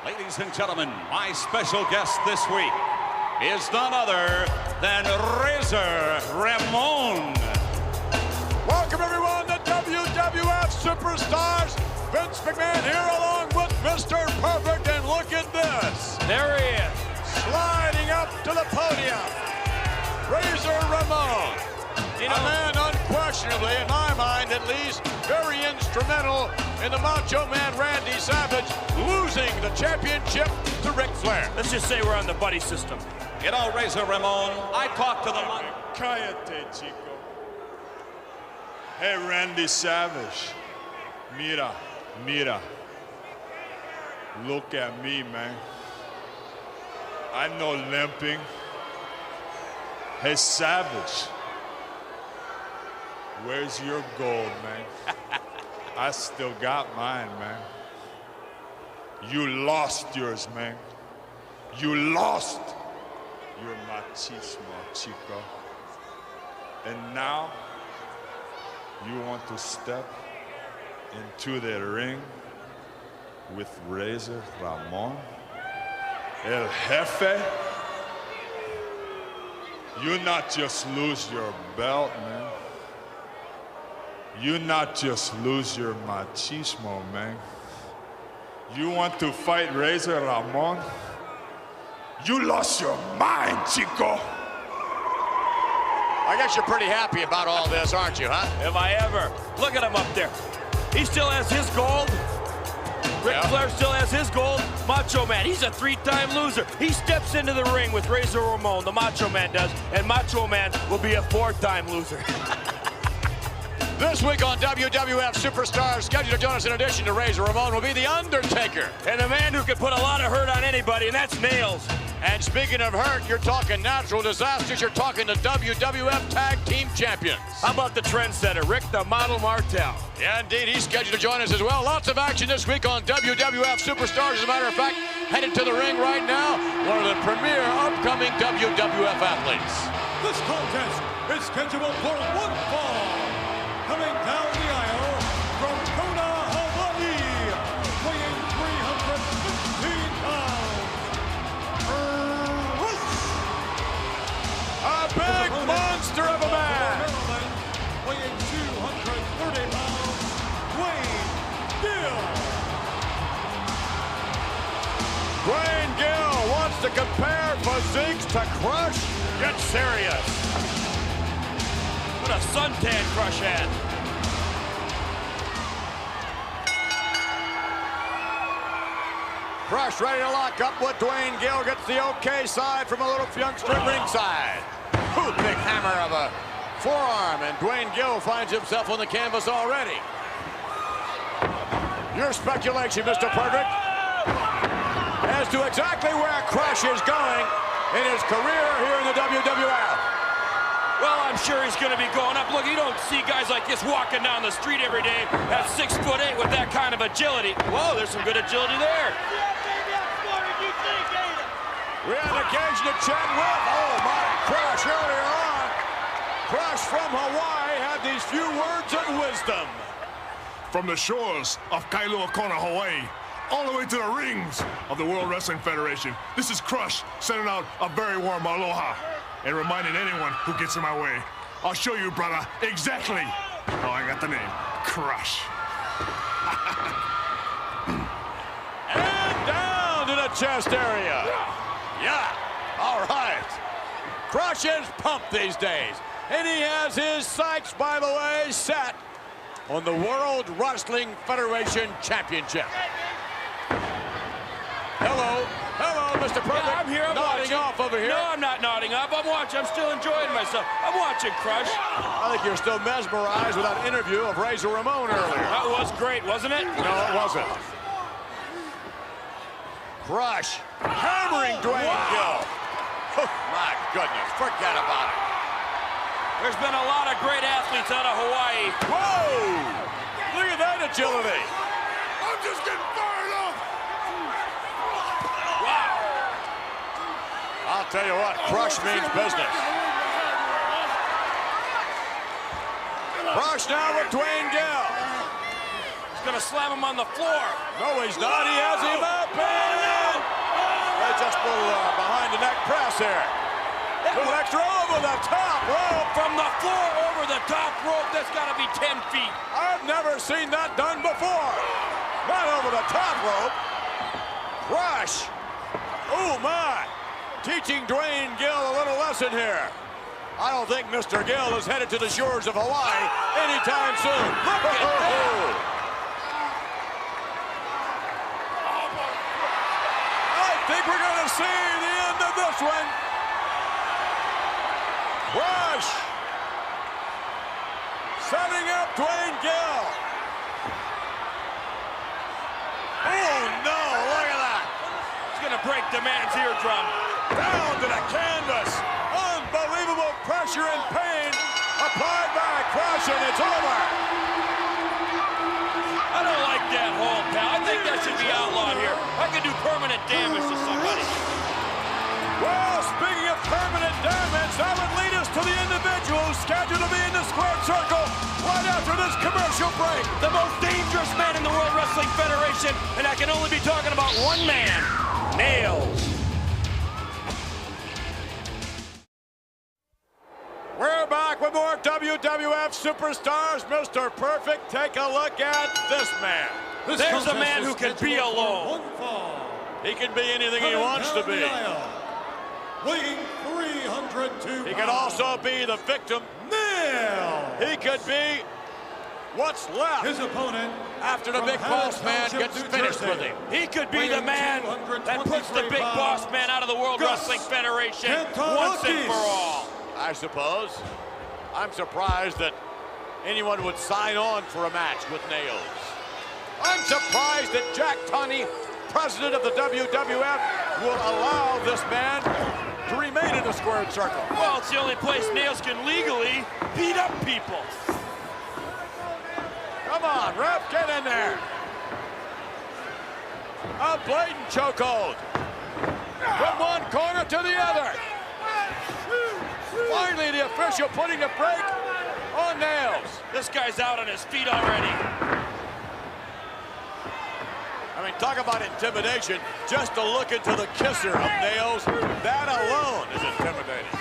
Ladies and gentlemen, my special guest this week is none other than Razor Ramon. Welcome everyone to WWF Superstars. Vince McMahon here along with Mr. Perfect, and look at this. There he is. Sliding up to the podium, Razor Ramon. A man unquestionably, in my mind at least, very instrumental in the Macho Man Randy Savage losing the championship to Ric Flair. Let's just say we're on the buddy system. You know, Razor Ramon, I talked to the... Cállate, chico. Hey, Randy Savage. Mira. Look at me, man. I know limping. Hey, Savage. Where's your gold, man? I still got mine, man. You lost yours, man. You lost your machismo, chico. And now, you want to step into the ring with Razor Ramon? El Jefe? You not just lose your belt, man. You not just lose your machismo, man. You want to fight Razor Ramon? You lost your mind, chico. I guess you're pretty happy about all this, aren't you, huh? If I ever. Look at him up there. He still has his gold. Ric Flair still has his gold. Macho Man, he's a three-time loser. He steps into the ring with Razor Ramon, the Macho Man does, and Macho Man will be a four-time loser. This week on WWF Superstars, scheduled to join us in addition to Razor Ramon will be The Undertaker. And a man who can put a lot of hurt on anybody, and that's Nails. And speaking of hurt, you're talking natural disasters, you're talking the WWF Tag Team Champions. How about the trendsetter, Rick the Model Martel? Yeah, indeed, he's scheduled to join us as well. Lots of action this week on WWF Superstars. As a matter of fact, headed to the ring right now, one of the premier upcoming WWF athletes. This contest is scheduled for one fall. Coming down the aisle from Kona, Hawaii, weighing 315 pounds. A big monster of a man. Maryland, weighing 230 pounds. Dwayne Gill. Dwayne Gill wants to compare physiques to Crush. Get serious. What a suntan Crush had. Crush ready to lock up with Dwayne Gill. Gets the okay side from a little youngster at ringside. Ooh, big hammer of a forearm, and Dwayne Gill finds himself on the canvas already. Your speculation, Mr. Perfect, as to exactly where Crush is going in his career here in the WWF. Well, I'm sure he's going to be going up. Look, you don't see guys like this walking down the street every day at 6'8" with that kind of agility. Whoa, there's some good agility there. We had an occasion to chat with, oh my, Crush earlier on. Crush from Hawaii had these few words of wisdom. From the shores of Kailua Kona, Hawaii, all the way to the rings of the World Wrestling Federation, this is Crush sending out a very warm aloha and reminding anyone who gets in my way, I'll show you, brother, exactly how I got the name, Crush. And down to the chest area. Yeah, all right. Crush is pumped these days. And he has his sights, by the way, set on the World Wrestling Federation Championship. Hello, Mr. Perfect. Yeah, I'm here, I'm nodding watching. off over here. No, I'm not nodding up. I'm watching. I'm still enjoying myself. I'm watching Crush. I think you're still mesmerized with that interview of Razor Ramon earlier. That was great, wasn't it? No, it wasn't. Crush hammering Dwayne Gill. Oh, my goodness, forget about it. There's been a lot of great athletes out of Hawaii. Whoa! Look at that agility. I'm just getting fired up! Wow. I'll tell you what, Crush means business. Crush now with Dwayne Gill. He's gonna slam him on the floor. No, he's not. He has him up. And Nice little behind the neck press here. Little extra over the top rope. From the floor over the top rope, that's got to be 10 feet. I've never seen that done before. Not over the top rope. Crush. Oh, my. Teaching Dwayne Gill a little lesson here. I don't think Mr. Gill is headed to the shores of Hawaii anytime soon. Look at that. I think we're going to see the end of this one. Crush. Setting up Dwayne Gill. Oh, no, look at that. It's going to break the man's eardrum. Down to the canvas. Unbelievable pressure and pain applied by Crush, and it's over. I don't like that hold, pal. I think that should be outlawed here. I can do permanent damage to somebody. Well, speaking of permanent damage, that would lead us to the individual scheduled to be in the squared circle right after this commercial break. The most dangerous man in the World Wrestling Federation, and I can only be talking about one man, Nails. We're back with more WWF Superstars. Mr. Perfect, take a look at this man. There's a man who can be alone. He can be anything he wants to be. Weighing 302 He could also be the victim. Nail. He could be what's left His opponent after the Big Boss Man gets finished with him. He could be the man that puts the Big Boss Man out of the World Wrestling Federation once and for all. I suppose. I'm surprised that anyone would sign on for a match with Nails. I'm surprised that Jack Tunney, president of the WWF, will allow this man to remain in the squared circle. Well, it's the only place Nails can legally beat up people. Come on, ref, get in there. A blatant chokehold. From one corner to the other. Finally, the official putting the brake on Nails. This guy's out on his feet already. I mean, talk about intimidation. Just to look into the kisser of Nails, that alone is intimidating.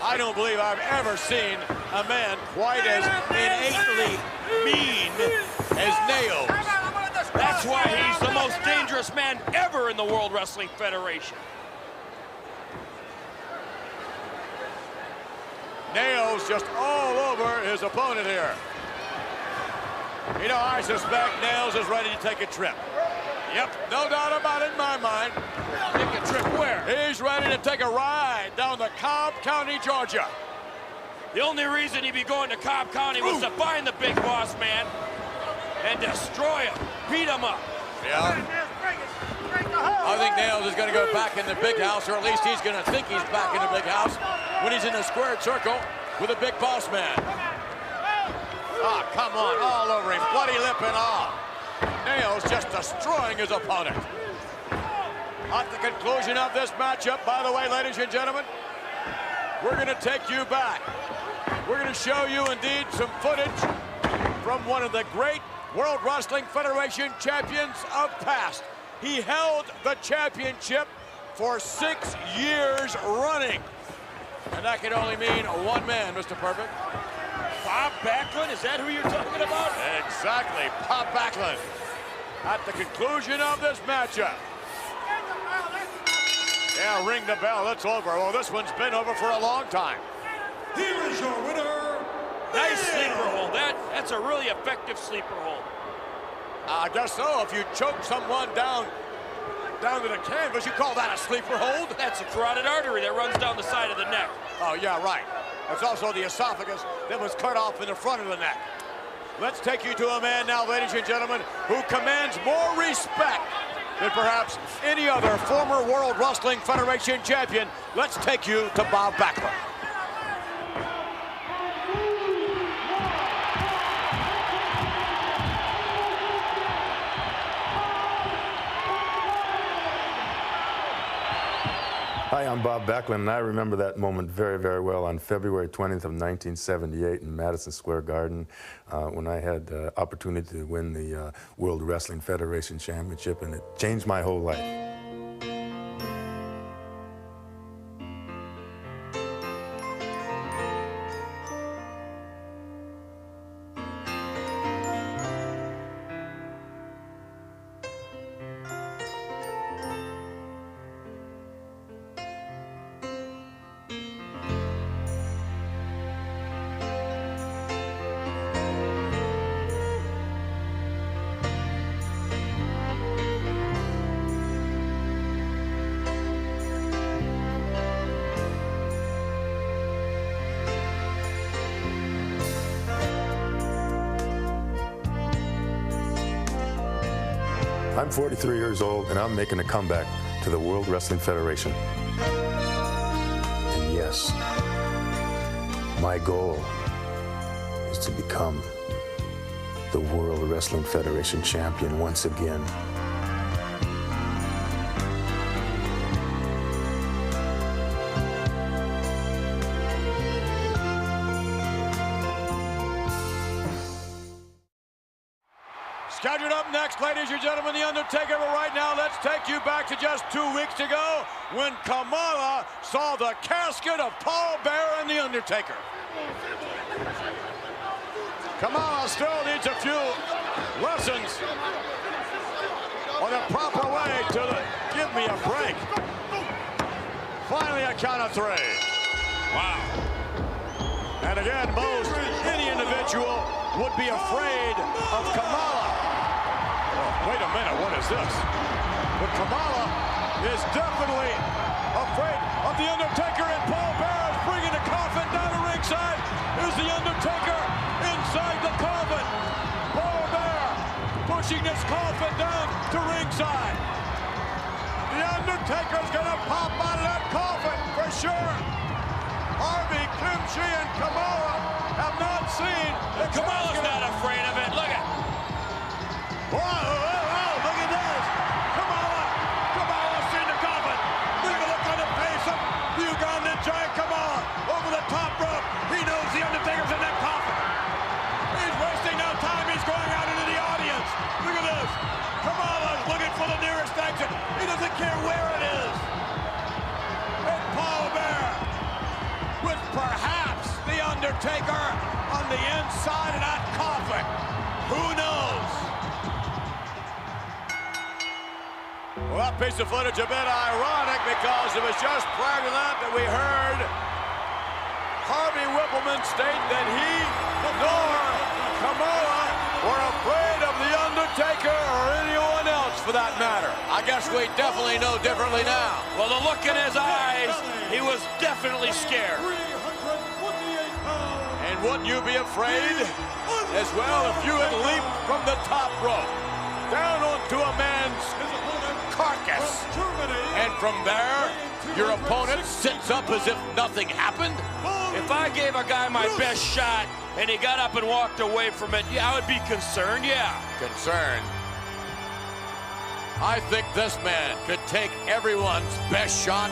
I don't believe I've ever seen a man quite as innately mean as Nails. That's why he's the most dangerous man ever in the World Wrestling Federation. Nails just all over his opponent here. You know, I suspect Nails is ready to take a trip. Yep, no doubt about it in my mind. Take a trip where? He's ready to take a ride down to Cobb County, Georgia. The only reason he'd be going to Cobb County was to find the Big Boss Man and destroy him, beat him up. Yeah. I think Nails is going to go back in the big house, or at least he's going to think he's back in the big house when he's in the squared circle with a Big Boss Man. Ah, come on, all over him, bloody lip and all. Nails just destroying his opponent. At the conclusion of this matchup, by the way, ladies and gentlemen, we're going to take you back. We're going to show you indeed some footage from one of the great World Wrestling Federation champions of past. He held the championship for 6 years running. And that can only mean one man, Mr. Perfect. Bob Backlund, is that who you're talking about? Exactly, Bob Backlund. At the conclusion of this matchup. Yeah, ring the bell, it's over. Well, this one's been over for a long time. Here is your winner. Nice sleeper hold. That's a really effective sleeper hold. I guess so. If you choke someone down to the canvas, you call that a sleeper hold? That's a carotid artery that runs down the side of the neck. Oh, yeah, right. That's also the esophagus that was cut off in the front of the neck. Let's take you to a man now, ladies and gentlemen, who commands more respect than perhaps any other former World Wrestling Federation champion. Let's take you to Bob Backlund. Hi, I'm Bob Backlund, and I remember that moment very, very well on February 20th of 1978 in Madison Square Garden when I had the opportunity to win the World Wrestling Federation Championship, and it changed my whole life. I'm 43 years old, and I'm making a comeback to the World Wrestling Federation. And yes, my goal is to become the World Wrestling Federation champion once again. Scheduled up next, ladies and gentlemen, The Undertaker. But right now, let's take you back to just 2 weeks ago when Kamala saw the casket of Paul Bearer and The Undertaker. Kamala still needs a few lessons on the proper way to give me a break. Finally, a count of 3. Wow. And again, any individual would be afraid of Kamala. Wait a minute, what is this? But Kamala is definitely afraid of The Undertaker, and Paul Bearer is bringing the coffin down to ringside. Is The Undertaker inside the coffin? Paul Bearer pushing this coffin down to ringside. The Undertaker's gonna pop out of that coffin for sure. Harvey, Kimchi, and Kamala have not seen the Kamala's not afraid of it. Look at. Whoa, look at this. Kamala's seen the coffin. Look at the look on the face of the Ugandan giant Kamala over the top rope. He knows The Undertaker's in that coffin. He's wasting no time. He's going out into the audience. Look at this. Kamala's looking for the nearest exit. He doesn't care where it is. And Paul Bearer with perhaps The Undertaker on the inside of that coffin. Who knows? Well, that piece of footage a bit ironic because it was just prior to that we heard Harvey Whippleman state that he nor Kamala were afraid of The Undertaker or anyone else for that matter. I guess we definitely know differently now. Well, the look in his eyes, he was definitely scared. 328 pounds. And wouldn't you be afraid as well if you had leaped from the top rope down onto a man's carcass, and from there your opponent sits up as if nothing happened? If I gave a guy my best shot and he got up and walked away from it, yeah, I would be concerned, yeah. Concerned? I think this man could take everyone's best shot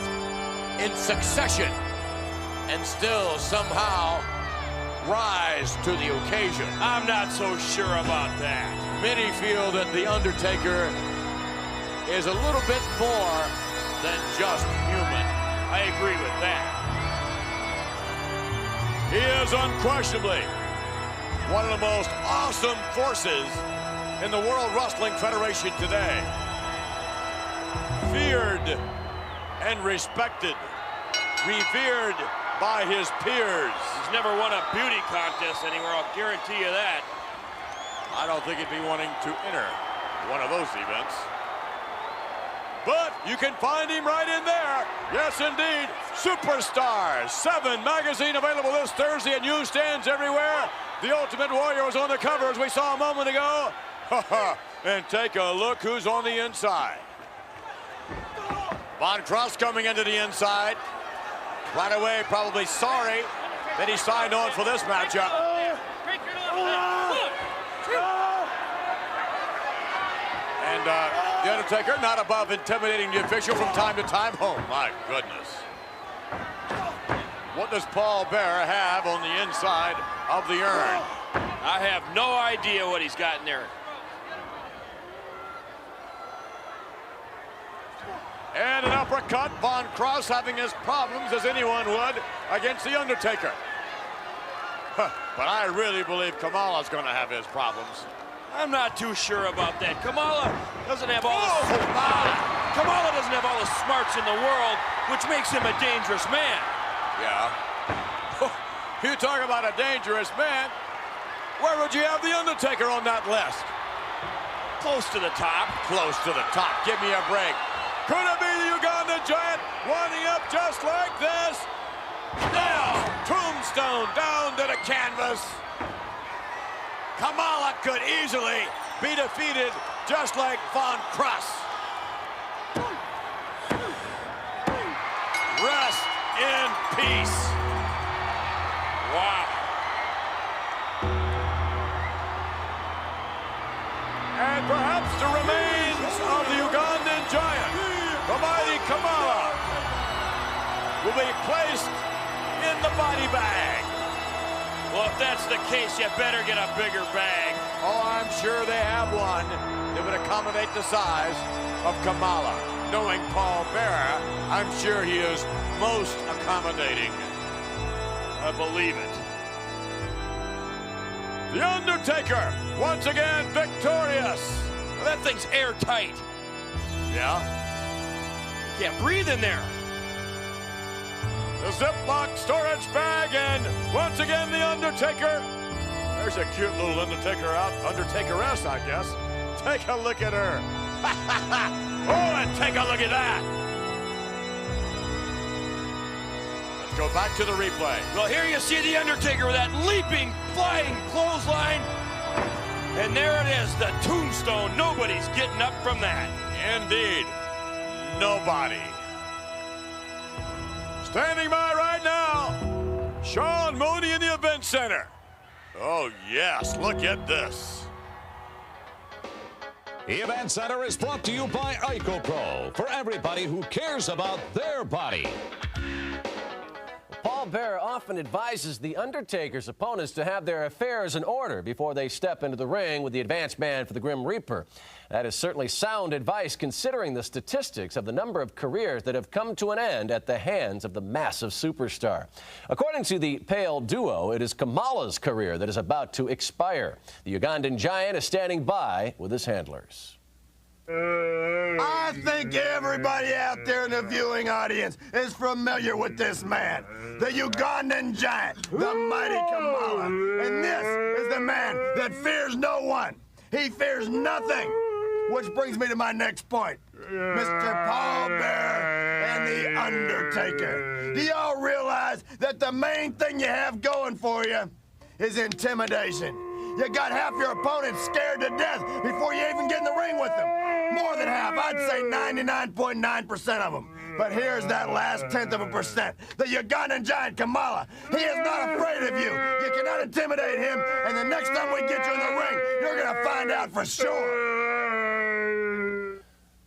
in succession and still somehow rise to the occasion. I'm not so sure about that. Many feel that The Undertaker is a little bit more than just human. I agree with that. He is unquestionably one of the most awesome forces in the World Wrestling Federation today. Feared and respected, revered by his peers. He's never won a beauty contest anywhere, I'll guarantee you that. I don't think he'd be wanting to enter one of those events. But you can find him right in there. Yes, indeed. Superstars 7 magazine available this Thursday at newsstands everywhere. The Ultimate Warrior was on the cover, as we saw a moment ago. And take a look who's on the inside. Von Cross coming into the inside. Right away, probably sorry that he signed on for this matchup. And The Undertaker not above intimidating the official from time to time. Oh, my goodness. What does Paul Bearer have on the inside of the urn? I have no idea what he's got in there. And an uppercut. Von Cross having his problems, as anyone would, against The Undertaker. But I really believe Kamala's going to have his problems. I'm not too sure about that. Kamala doesn't have all Kamala doesn't have all the smarts in the world, which makes him a dangerous man. Yeah. You talk about a dangerous man. Where would you have The Undertaker on that list? Close to the top. Close to the top. Give me a break. Could it be the Ugandan giant winding up just like this? Now, tombstone down to the canvas. Kamala could easily be defeated just like Von Cross. Rest in peace. Wow. And perhaps the remains of the Ugandan giant, the mighty Kamala, will be placed in the body bag. Well, if that's the case, you better get a bigger bag. Oh, I'm sure they have one that would accommodate the size of Kamala. Knowing Paul Bearer, I'm sure he is most accommodating. I believe it. The Undertaker, once again victorious. Well, that thing's airtight. Yeah. You can't breathe in there. The Ziploc storage bag, and once again the Undertaker. There's a cute little Undertaker out, Undertakeress, I guess. Take a look at her. Oh, and take a look at that. Let's go back to the replay. Well, here you see the Undertaker with that leaping, flying clothesline. And there it is, the tombstone. Nobody's getting up from that. Indeed, nobody. Standing by right now, Sean Mooney in the event center. Oh, yes, look at this. The Event Center is brought to you by IcoPro, for everybody who cares about their body. Paul Bearer often advises the Undertaker's opponents to have their affairs in order before they step into the ring with the advanced man for the Grim Reaper. That is certainly sound advice considering the statistics of the number of careers that have come to an end at the hands of the massive superstar. According to the Pale Duo, it is Kamala's career that is about to expire. The Ugandan giant is standing by with his handlers. I think everybody out there in the viewing audience is familiar with this man, the Ugandan giant, the mighty Kamala. And this is the man that fears no one. He fears nothing. Which brings me to my next point. Mr. Paul Bearer and the Undertaker. Do y'all realize that the main thing you have going for you is intimidation? You got half your opponents scared to death before you even get in the ring with them. More than half, I'd say 99.9% of them. But here's that last 1/10%. The Ugandan giant Kamala. He is not afraid of you. You cannot intimidate him, and the next time we get you in the ring, you're gonna find out for sure.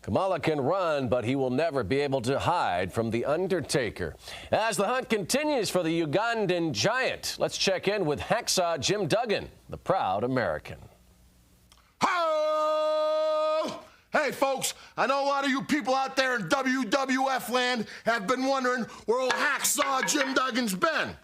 Kamala can run, but he will never be able to hide from the Undertaker. As the hunt continues for the Ugandan giant, let's check in with Hacksaw Jim Duggan, the proud American. Hi! Hey, folks, I know a lot of you people out there in WWF land have been wondering where old Hacksaw Jim Duggan's been.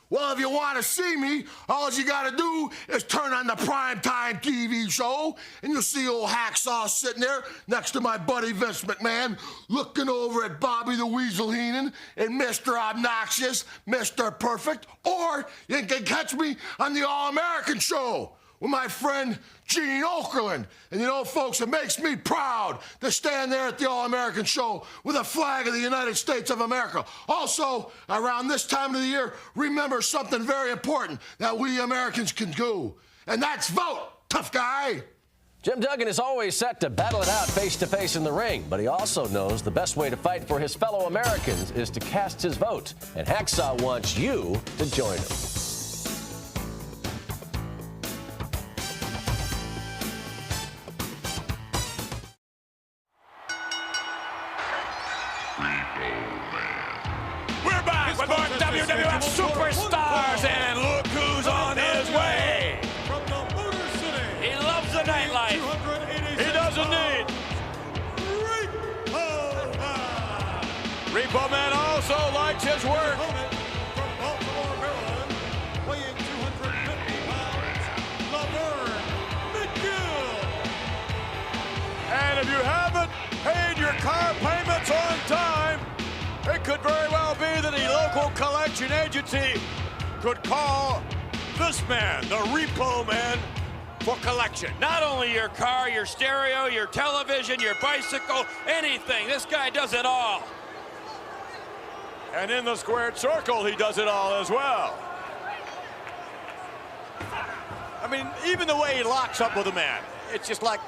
Well, if you want to see me, all you got to do is turn on the primetime TV show, and you'll see old Hacksaw sitting there next to my buddy Vince McMahon, looking over at Bobby the Weasel Heenan and Mr. Obnoxious, Mr. Perfect, or you can catch me on the All-American show with my friend Gene Okerlund. And you know, folks, it makes me proud to stand there at the All-American show with a flag of the United States of America. Also, around this time of the year, remember something very important that we Americans can do, and that's vote, tough guy. Jim Duggan is always set to battle it out face-to-face in the ring, but he also knows the best way to fight for his fellow Americans is to cast his vote, and Hacksaw wants you to join him. We're back with more WWF Superstars, and look who's on his way. From the Motor City. He loves the nightlife. He does indeed. Repo Man also likes his work. Opponent from Baltimore, Maryland, weighing 250 pounds, Laverne McGill. And if you haven't paid your car payments on time, it could very well be that a local collection agency could call this man, the Repo Man, for collection. Not only your car, your stereo, your television, your bicycle, anything. This guy does it all. And in the squared circle, he does it all as well. I mean, even the way he locks up with a man, it's just like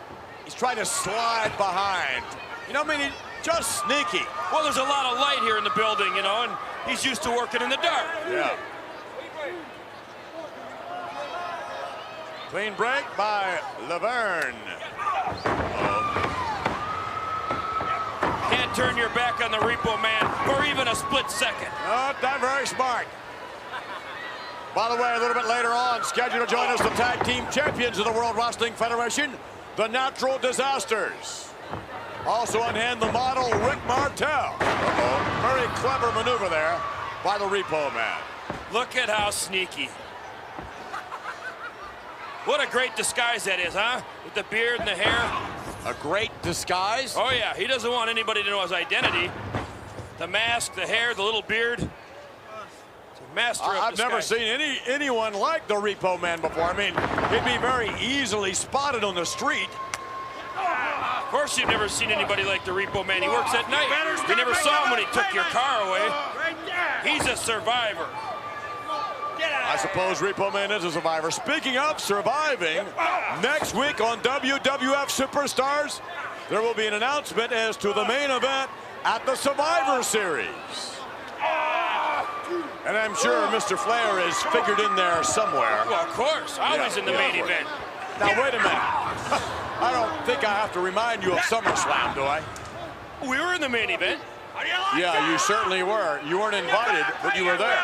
He's trying to slide behind. You know, I mean, he's just sneaky. Well, there's a lot of light here in the building, you know, and he's used to working in the dark. Yeah. Clean break by Laverne. Can't turn your back on the Repo Man for even a split second. Not that very smart. By the way, a little bit later on, scheduled to join us, the tag team champions of the World Wrestling Federation, the Natural Disasters. Also on hand, the model Rick Martel. Very clever maneuver there by the Repo Man. Look at how sneaky. What a great disguise that is, huh? With the beard and the hair. A great disguise? Oh, yeah. He doesn't want anybody to know his identity. The mask, the hair, the little beard. It's a master of I've never disguise. seen anyone like the Repo Man before. I mean, he'd be very easily spotted on the street. Of course, you've never seen anybody like the Repo Man. He works at night. You never saw him when he took your car away. He's a survivor. I suppose Repo Man is a survivor. Speaking of surviving, next week on WWF Superstars, there will be an announcement as to the main event at the Survivor Series. And I'm sure Mr. Flair is figured in there somewhere. Well, of course. Always in the main event. Now, wait a minute. I don't think I have to remind you of SummerSlam, do I? We were in the main event. Yeah, you certainly were. You weren't invited, but you were there.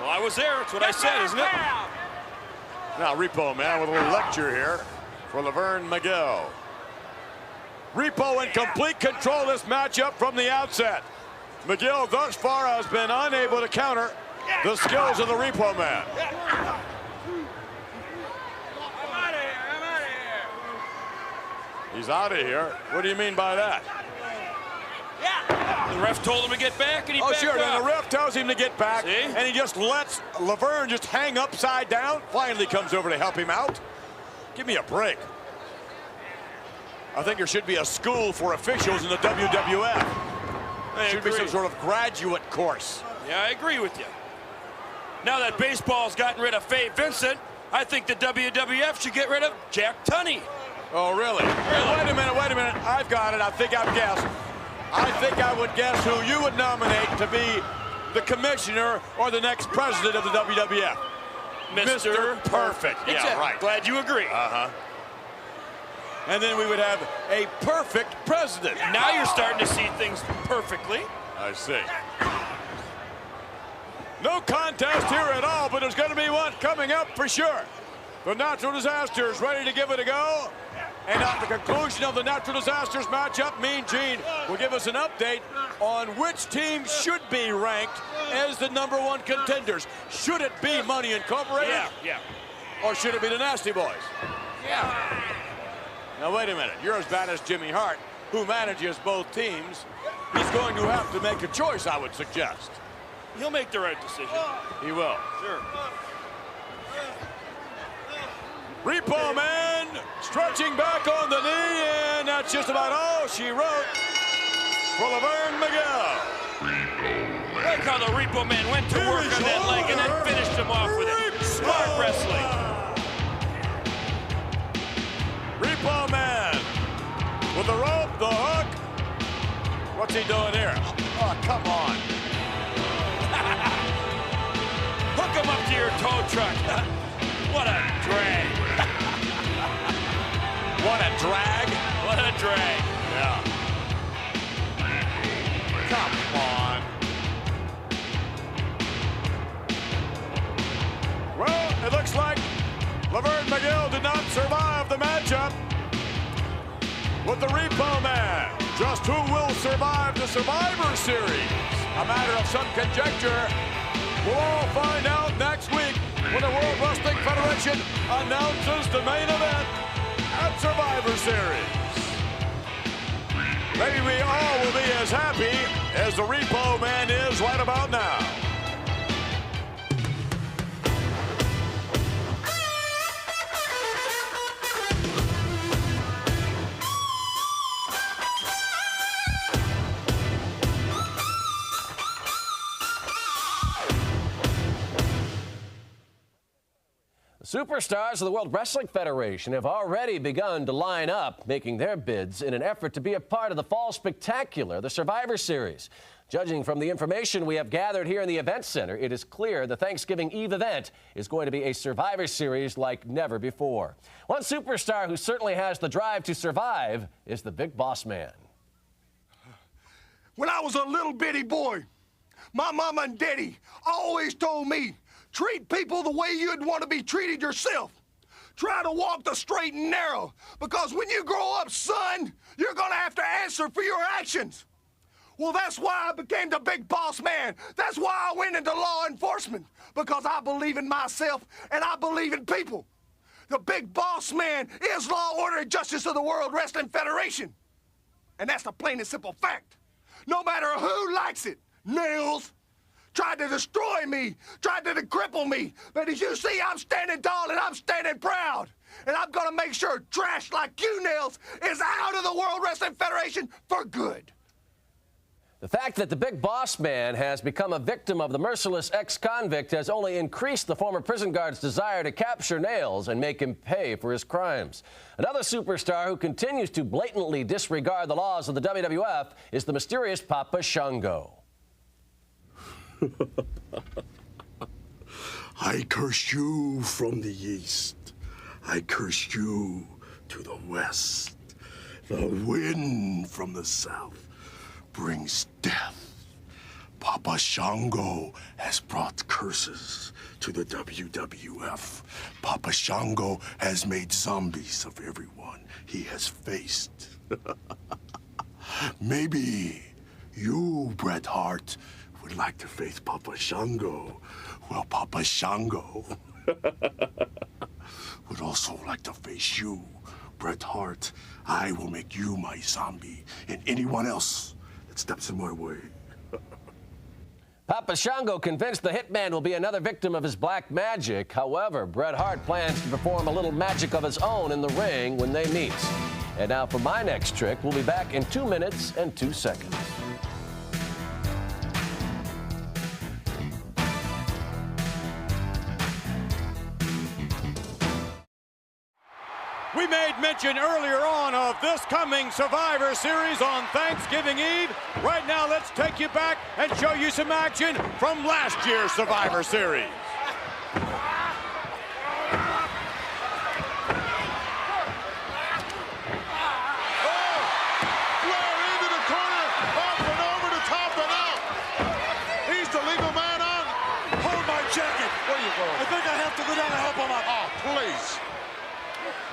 Well, I was there. That's what I said, isn't it? Now, Repo Man with a little lecture here for Laverne McGill. Repo in complete control of this matchup from the outset. McGill thus far has been unable to counter the skills of the Repo Man. He's out of here. What do you mean by that? The ref told him to get back, and he backed Sure. Then up. the ref tells him to get back, See? and he just lets Laverne just hang upside down. Finally comes over to help him out. Give me a break. I think there should be a school for officials in the WWF. There should be some sort of graduate course. Yeah, I agree with you. Now that baseball's gotten rid of Faye Vincent, I think the WWF should get rid of Jack Tunney. Oh, really? Wait a minute. I've got it. I think I've guessed. I think I would guess who you would nominate to be the commissioner or the next president of the WWF. Mr. Perfect. Yeah, Exactly. right. Glad you agree. And then we would have a perfect president. Now you're starting to see things perfectly. I see. No contest here at all, but there's going to be one coming up for sure. The Natural Disasters ready to give it a go. And at the conclusion of the Natural Disasters matchup, Mean Gene will give us an update on which team should be ranked as the #1 contenders. Should it be Money Incorporated? Yeah. Or should it be the Nasty Boys? Yeah. Now, wait a minute. You're as bad as Jimmy Hart, who manages both teams. He's going to have to make a choice, I would suggest. He'll make the right decision. He will. Sure. Repo Man stretching back on the knee, and that's just about all she wrote for Laverne McGill. Like how the Repo Man went to work on that leg and then finished him off with it. Smart wrestling. Repo Man with the rope, the hook. What's he doing here? Oh, come on. Hook him up to your tow truck. What a drag. What a drag. What a drag. Yeah. Come on. Well, it looks like Laverne McGill did not survive the matchup with the Repo Man. Just who will survive the Survivor Series? A matter of some conjecture. We'll all find out next week when the World Wrestling Federation announces the main event at Survivor Series. Maybe we all will be as happy as the Repo Man is right about now. Superstars of the World Wrestling Federation have already begun to line up, making their bids in an effort to be a part of the Fall Spectacular, the Survivor Series. Judging from the information we have gathered here in the Event Center, it is clear the Thanksgiving Eve event is going to be a Survivor Series like never before. One superstar who certainly has the drive to survive is the Big Boss Man. When I was a little bitty boy, my mama and daddy always told me, treat people the way you'd want to be treated yourself. Try to walk the straight and narrow, because when you grow up, son, you're gonna have to answer for your actions. Well, that's why I became the Big Boss Man. That's why I went into law enforcement, because I believe in myself and I believe in people. The Big Boss Man is law, order, and justice of the World Wrestling Federation. And that's the plain and simple fact. No matter who likes it, nails, tried to destroy me, tried to cripple me. But as you see, I'm standing tall and I'm standing proud. And I'm gonna make sure trash like you, Nails, is out of the World Wrestling Federation for good. The fact that the Big Boss Man has become a victim of the merciless ex-convict has only increased the former prison guard's desire to capture Nails and make him pay for his crimes. Another superstar who continues to blatantly disregard the laws of the WWF is the mysterious Papa Shango. I curse you from the east. I curse you to the west. The wind from the south brings death. Papa Shango has brought curses to the WWF. Papa Shango has made zombies of everyone he has faced. Maybe you, Bret Hart, would like to face Papa Shango. Well, Papa Shango would also like to face you, Bret Hart. I will make you my zombie and anyone else that steps in my way. Papa Shango convinced the hitman will be another victim of his black magic. However, Bret Hart plans to perform a little magic of his own in the ring when they meet. And now for my next trick, we'll be back in 2 minutes and 2 seconds. We made mention earlier on of this coming Survivor Series on Thanksgiving Eve. Right now, let's take you back and show you some action from last year's Survivor Series. I think I have to go down and help him up. Oh, please.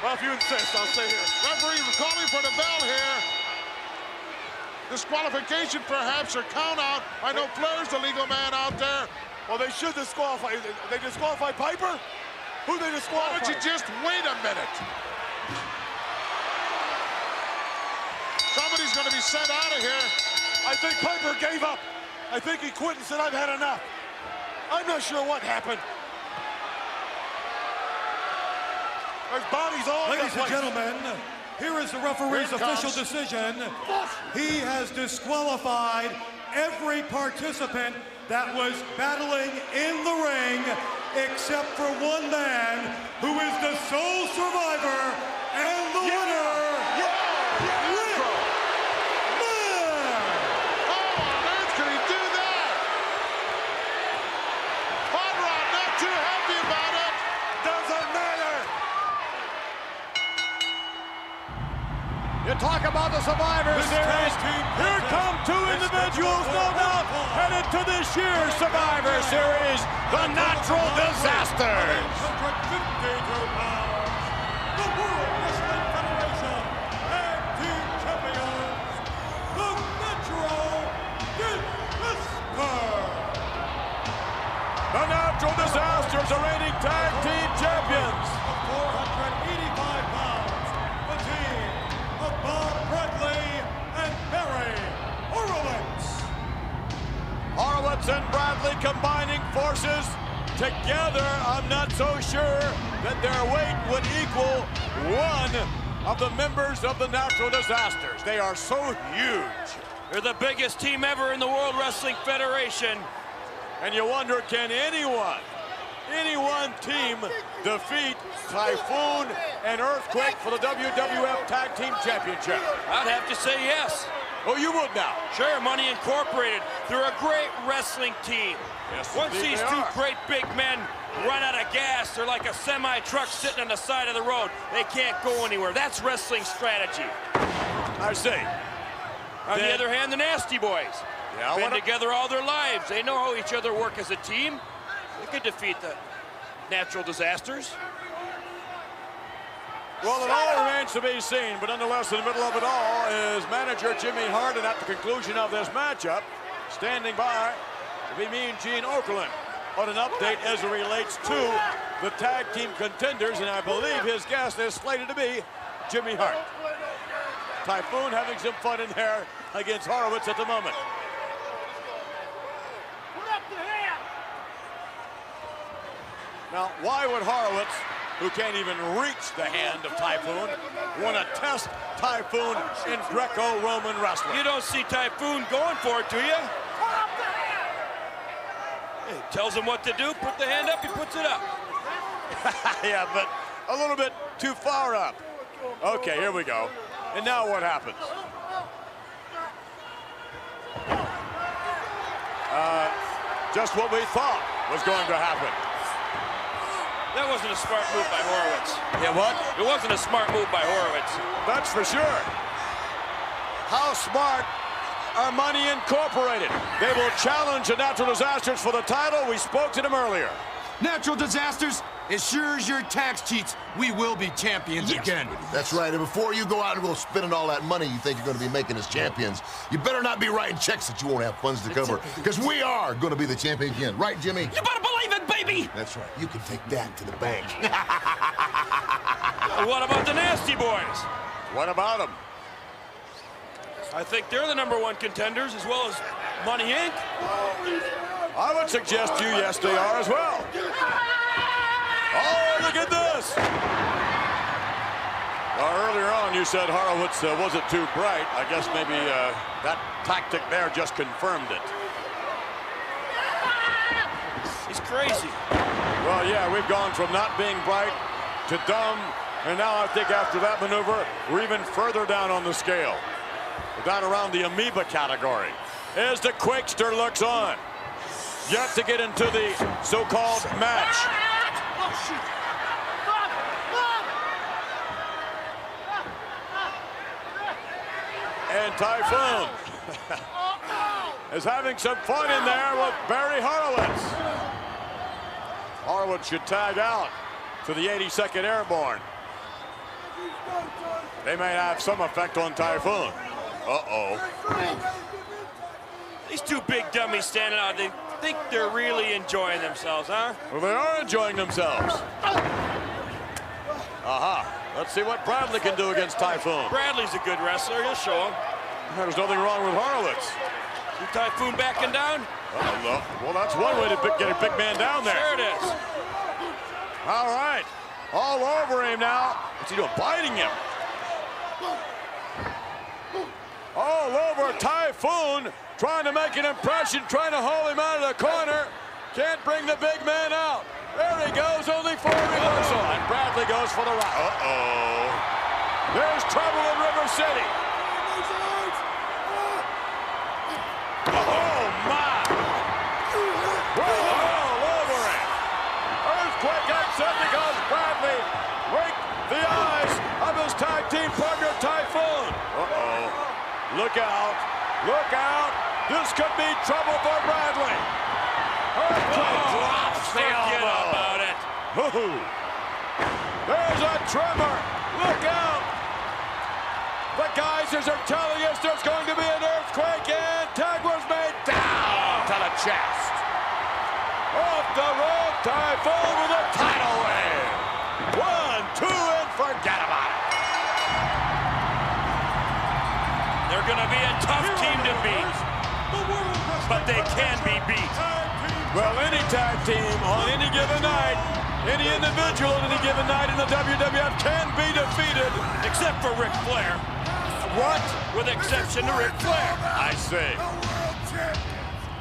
Well, if you insist, I'll stay here. Referee calling for the bell here. Disqualification perhaps or count out. I know Flair's the legal man out there. Well, they should disqualify. They disqualify Piper? Who they disqualify? Why don't you just wait a minute? Somebody's going to be sent out of here. I think Piper gave up. I think he quit and said, I've had enough. I'm not sure what happened. There's bodies all over the place. Ladies and gentlemen, here is the referee's official decision. He has disqualified every participant that was battling in the ring except for one man who is the sole survivor and the winner. You talk about the Survivor Series. Here come two individuals, no doubt, headed to this year's Survivor Series, the Natural Disasters. 152 pounds, the World Wrestling Federation and team champions, the Natural Disasters. The Natural Disasters are reigning tag team champions. 485 pounds, the team of Bob Bradley and Barry Horowitz. Horowitz and Bradley combining forces together. I'm not so sure that their weight would equal one of the members of the Natural Disasters. They are so huge. They're the biggest team ever in the World Wrestling Federation. And you wonder, can anyone any one team defeat Typhoon and Earthquake for the WWF Tag Team Championship? I'd have to say yes. Oh, you would now? Sure, Money Incorporated. They're a great wrestling team. Yes, Once indeed these they two are. great big men run out of gas, they're like a semi-truck sitting on the side of the road. They can't go anywhere. That's wrestling strategy. I see. On the other hand, the Nasty Boys. Yeah, Been together all their lives. They know how each other work as a team. They could defeat the natural disasters. Well, it all remains to be seen, but nonetheless, in the middle of it all is manager Jimmy Hart, and at the conclusion of this matchup, standing by to be Mean Gene Okerlund on an update as it relates to the tag team contenders, and I believe his guest is slated to be Jimmy Hart. Typhoon having some fun in there against Horowitz at the moment. Now, why would Horowitz, who can't even reach the hand of Typhoon, want to test Typhoon in Greco-Roman wrestling? You don't see Typhoon going for it, do you? He tells him what to do. Put the hand up, he puts it up. Yeah, but a little bit too far up. Okay, here we go. And now what happens? Just what we thought was going to happen. That wasn't a smart move by Horowitz. Yeah, what? It wasn't a smart move by Horowitz. That's for sure. How smart are Money Incorporated? They will challenge the Natural Disasters for the title. We spoke to them earlier. Natural Disasters, as sure as your tax cheats, we will be champions again. That's right, and before you go out and go spending all that money you think you're going to be making as champions, you better not be writing checks that you won't have funds to cover, because we are going to be the champion again. Right, Jimmy? You better believe it, baby! That's right. You can take that to the bank. What about the Nasty Boys? What about them? I think they're the #1 contenders, as well as Money Inc. I would suggest to you, yes, they are as well. Oh, look at this. Earlier on, you said Horowitz wasn't too bright. I guess maybe that tactic there just confirmed it. He's crazy. Well, yeah, we've gone from not being bright to dumb, and now I think after that maneuver, we're even further down on the scale. We're down around the amoeba category. As the Quakester looks on, yet to get into the so-called match. And Typhoon is having some fun in there with Barry Horowitz. Horowitz should tag out to the 82nd Airborne. They may have some effect on Typhoon. Uh-oh. These two big dummies standing out, they think they're really enjoying themselves, huh? Well, they are enjoying themselves. Aha. Let's see what Bradley can do against Typhoon. Bradley's a good wrestler. He'll show him. There's nothing wrong with Horowitz. See Typhoon backing down? No. Well, that's one way to get a big man down there. There it is. All right. All over him now. What's he doing? Biting him. All over Typhoon. Trying to make an impression. Trying to haul him out of the corner. Can't bring the big man out. There he goes. Only for a reversal. And Bradley goes for the right. Uh-oh. There's trouble in River City. Oh, my. All over it. Earthquake upset because Bradley raked the eyes of his tag team partner, Typhoon. Uh-oh. Look out. Look out. This could be trouble for Bradley. Earthquake drops the Forget elbow. about it. Ooh. There's a tremor. Look out. The geysers are telling us there's going to be an earthquake, and tag was made down to the chest. Off the rope, Typhoon with a title win. 1, 2, and forget about it. They're going to be a tough team to beat, but they can be beat. Well, any tag team on any given night, any individual on any given night in the WWF can be defeated. Except for Ric Flair. What? With exception to Ric Flair. I see.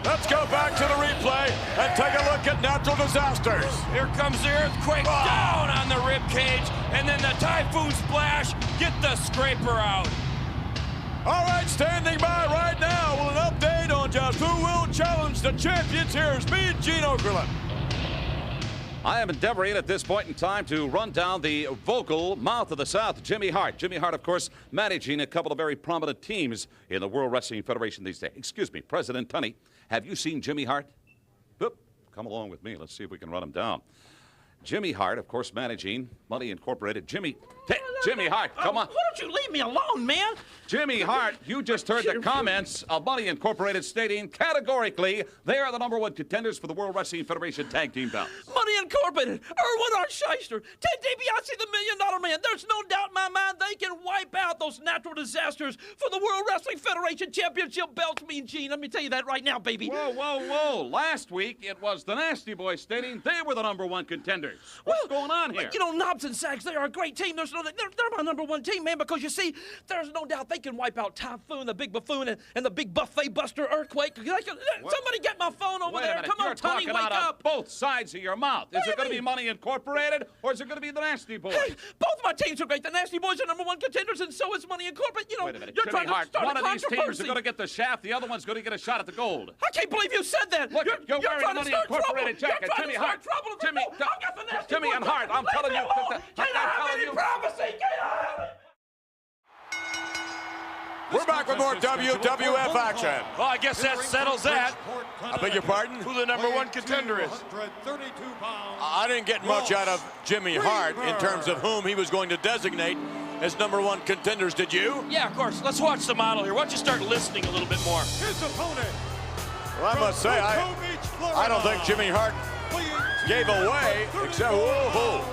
Let's go back to the replay and take a look at natural disasters. Here comes the earthquake down on the rib cage, and then the typhoon splash. Get the scraper out. All right, standing by right now with an update on just who will challenge the champions. Here's me, Gene Okerlund. I am endeavoring at this point in time to run down the vocal mouth of the South, Jimmy Hart. Jimmy Hart, of course, managing a couple of very prominent teams in the World Wrestling Federation these days. Excuse me, President Tunney, have you seen Jimmy Hart? Oop, come along with me. Let's see if we can run him down. Jimmy Hart, of course, managing Money Incorporated. Jimmy Hart, come on. Why don't you leave me alone, man? Jimmy Hart, you just heard the comments of Money Incorporated stating categorically they are the #1 contenders for the World Wrestling Federation Tag Team belts. Money Incorporated, Erwin R. Shyster, Ted DiBiase, the $1 Million Man. There's no doubt in my mind they can wipe out those natural disasters for the World Wrestling Federation Championship belts, Mean Gene. Let me tell you that right now, baby. Whoa, whoa, whoa. Last week, it was the Nasty Boys stating they were the #1 contenders. What's going on here? You know, Knobs and Sags, they are a great team. They're my #1 team, man, because you see, there's no doubt they can wipe out Typhoon, the Big Buffoon, and the Big Buffet Buster Earthquake. Somebody get my phone over there. Come on, Tony, wake up. Both sides of your mouth. Is it going to be Money Incorporated, or is it going to be the Nasty Boys? Hey, both my teams are great. The Nasty Boys are #1 contenders, and so is Money Incorporated. You know, Wait a minute, you're Jimmy trying Hart, to start one a of these teams controversy. are going to get the shaft, the other one's going to get a shot at the gold. I can't believe you said that. Look, you're wearing trying a to Money start Incorporated trouble. jacket. You're Jimmy trying Hart. to start trouble. Jimmy, No, I've got the Nasty Jimmy Boys. and Hart, I'm Leave telling me you. alone. Can I have any privacy? Get out. We're back with more WWF action. Well, I guess that settles that. I beg your pardon? Who the #1 contender is? I didn't get much out of Jimmy Hart in terms of whom he was going to designate as #1 contenders. Did you? Yeah, of course. Let's watch the model here. Why don't you start listening a little bit more? His opponent. Well, I must say, I don't think Jimmy Hart gave away, except, whoa,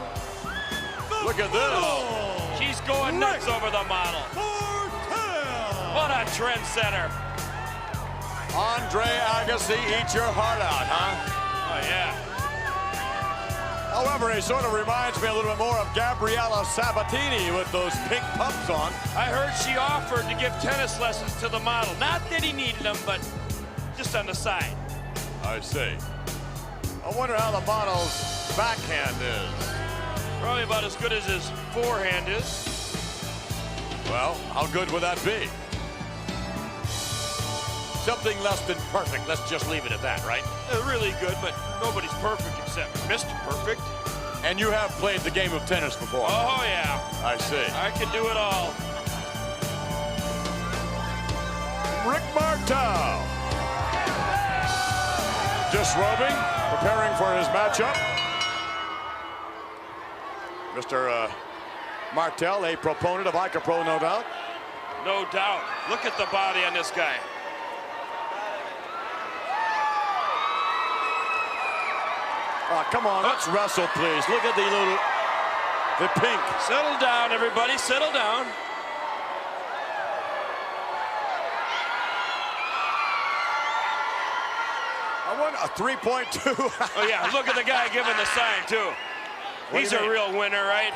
look at this. She's going nuts over the model. What a trendsetter. Andre Agassi, eat your heart out, huh? Oh, yeah. However, he sort of reminds me a little bit more of Gabriella Sabatini with those pink pumps on. I heard she offered to give tennis lessons to the model. Not that he needed them, but just on the side. I see. I wonder how the model's backhand is. Probably about as good as his forehand is. Well, how good would that be? Something less than perfect. Let's just leave it at that, right? Really good, but nobody's perfect except Mr. Perfect. And you have played the game of tennis before. Oh, yeah. I see. I can do it all. Rick Martel. Disrobing, preparing for his matchup. Mr. Martel, a proponent of Icapro, no doubt. No doubt. Look at the body on this guy. Oh, come on, let's wrestle, please. Look at the pink. Settle down, everybody. Settle down. I want a 3.2. Oh, yeah, look at the guy giving the sign, too. He's a real winner, right?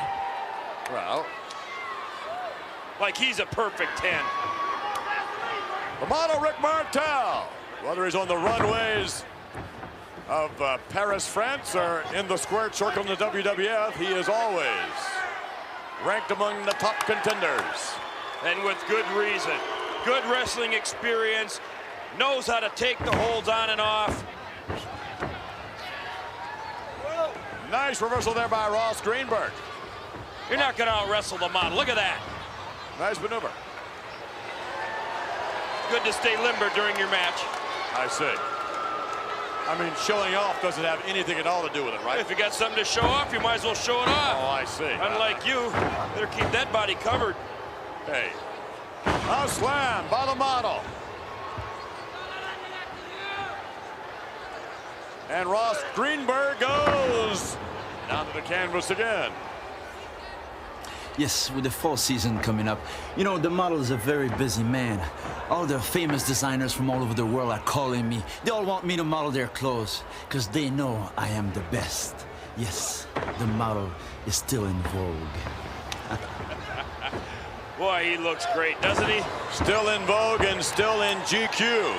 Well, like he's a perfect 10. the model, Rick Martel. Whether he's on the runways of Paris, France, or in the squared circle in the WWF, he is always ranked among the top contenders. And with good reason. Good wrestling experience. Knows how to take the holds on and off. Nice reversal there by Ross Greenberg. You're not going to out-wrestle the model. Look at that. Nice maneuver. Good to stay limber during your match. I see. I mean, showing off doesn't have anything at all to do with it, right? If you got something to show off, you might as well show it off. Oh, I see. Unlike you, better keep that body covered. Hey. A slam by the model. And Ross Greenberg goes down to the canvas again. Yes, with the fall season coming up, you know, the model is a very busy man. All the famous designers from all over the world are calling me. They all want me to model their clothes because they know I am the best. Yes, the model is still in vogue. Boy, he looks great, doesn't he? Still in vogue and still in GQ.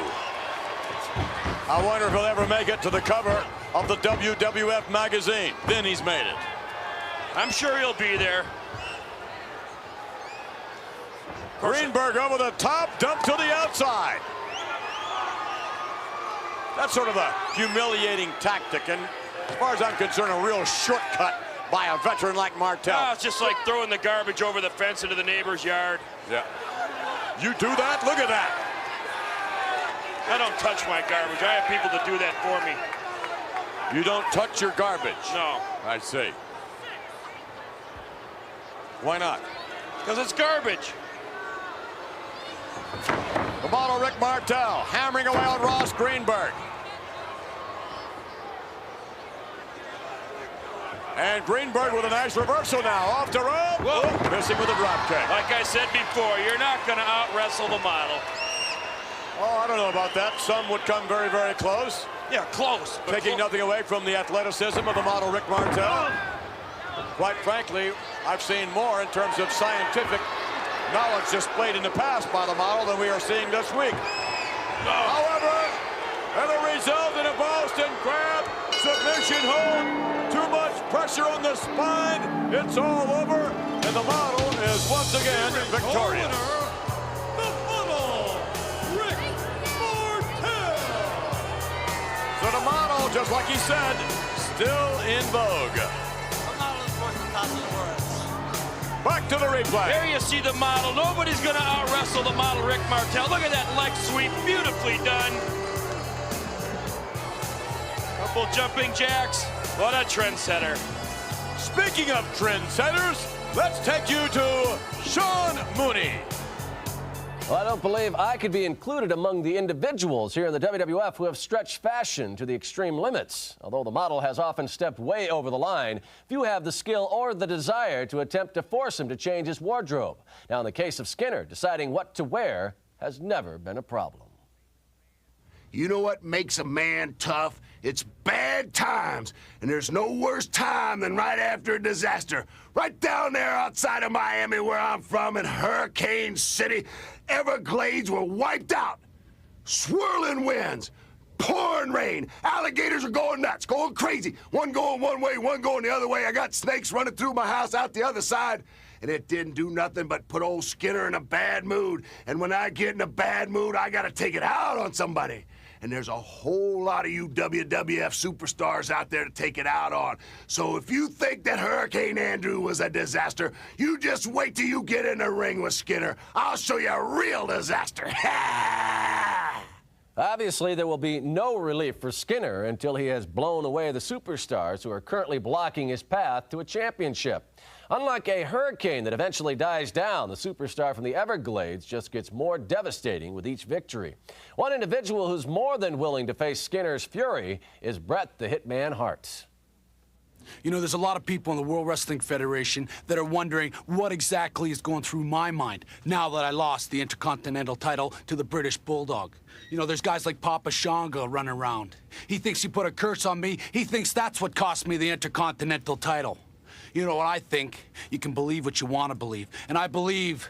I wonder if he'll ever make it to the cover of the WWF magazine. Then he's made it. I'm sure he'll be there. Greenberg over the top, dump to the outside. That's sort of a humiliating tactic, and as far as I'm concerned, a real shortcut by a veteran like Martel. Oh, it's just like throwing the garbage over the fence into the neighbor's yard. Yeah. You do that? Look at that. I don't touch my garbage. I have people that do that for me. You don't touch your garbage? No. I see. Why not? Because it's garbage. The model Rick Martel hammering away on Ross Greenberg. And Greenberg with a nice reversal now. Off to rope. Whoa. Missing with a drop kick. Like I said before, you're not going to out-wrestle the model. Oh, I don't know about that. Some would come very, very close. Yeah, close. Taking nothing away from the athleticism of the model Rick Martel. Quite frankly, I've seen more in terms of scientific knowledge displayed in the past by the model than we are seeing this week. However, and the result in a Boston Crab submission hold. Too much pressure on the spine. It's all over, and the model is once again victorious. The model, Rick Martel. So the model, just like he said, still in vogue. The model is worth the top of the world. Back to the replay. There you see the model. Nobody's going to out-wrestle the model Rick Martel. Look at that leg sweep. Beautifully done. Couple jumping jacks. What a trendsetter. Speaking of trendsetters, let's take you to Sean Mooney. Well, I don't believe I could be included among the individuals here in the WWF who have stretched fashion to the extreme limits. Although the model has often stepped way over the line, few have the skill or the desire to attempt to force him to change his wardrobe. Now, in the case of Skinner, deciding what to wear has never been a problem. You know what makes a man tough? It's bad times. And there's no worse time than right after a disaster. Right down there outside of Miami, where I'm from, in Hurricane City, Everglades were wiped out. Swirling winds, pouring rain, alligators are going nuts, going crazy. One going one way, one going the other way. I got snakes running through my house out the other side. And it didn't do nothing but put old Skinner in a bad mood. And when I get in a bad mood, I gotta take it out on somebody. And there's a whole lot of you WWF superstars out there to take it out on. So if you think that Hurricane Andrew was a disaster, you just wait till you get in the ring with Skinner. I'll show you a real disaster. Obviously, there will be no relief for Skinner until he has blown away the superstars who are currently blocking his path to a championship. Unlike a hurricane that eventually dies down, the superstar from the Everglades just gets more devastating with each victory. One individual who's more than willing to face Skinner's fury is Bret the Hitman Hart. You know, there's a lot of people in the World Wrestling Federation that are wondering what exactly is going through my mind now that I lost the Intercontinental title to the British Bulldog. You know, there's guys like Papa Shango running around. He thinks he put a curse on me. He thinks that's what cost me the Intercontinental title. You know what I think? You can believe what you want to believe. And I believe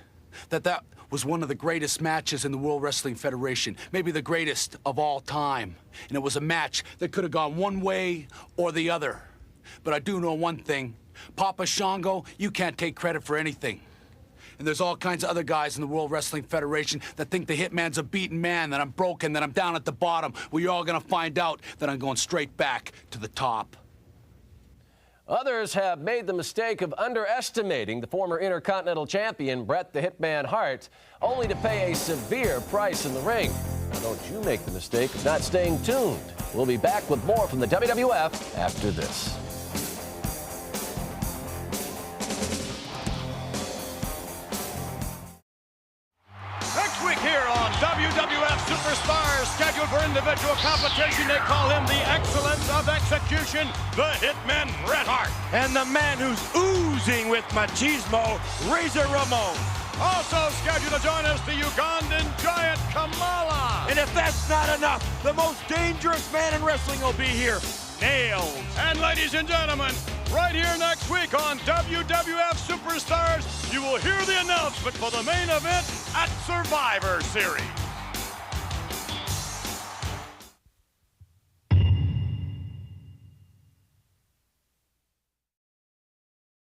that that was one of the greatest matches in the World Wrestling Federation, maybe the greatest of all time. And it was a match that could have gone one way or the other. But I do know one thing. Papa Shango, you can't take credit for anything. And there's all kinds of other guys in the World Wrestling Federation that think the Hitman's a beaten man, that I'm broken, that I'm down at the bottom. Well, you're all gonna find out that I'm going straight back to the top. Others have made the mistake of underestimating the former Intercontinental Champion, Bret the Hitman Hart, only to pay a severe price in the ring. Now, don't you make the mistake of not staying tuned. We'll be back with more from the WWF after this. Next week here on WWF Superstars, scheduled for individual competition, they call him the excellence of execution, the Hitman Bret Hart. And the man who's oozing with machismo, Razor Ramon. Also scheduled to join us, the Ugandan giant Kamala. And if that's not enough, the most dangerous man in wrestling will be here, Nails. And ladies and gentlemen, right here next week on WWF Superstars, you will hear the announcement for the main event at Survivor Series.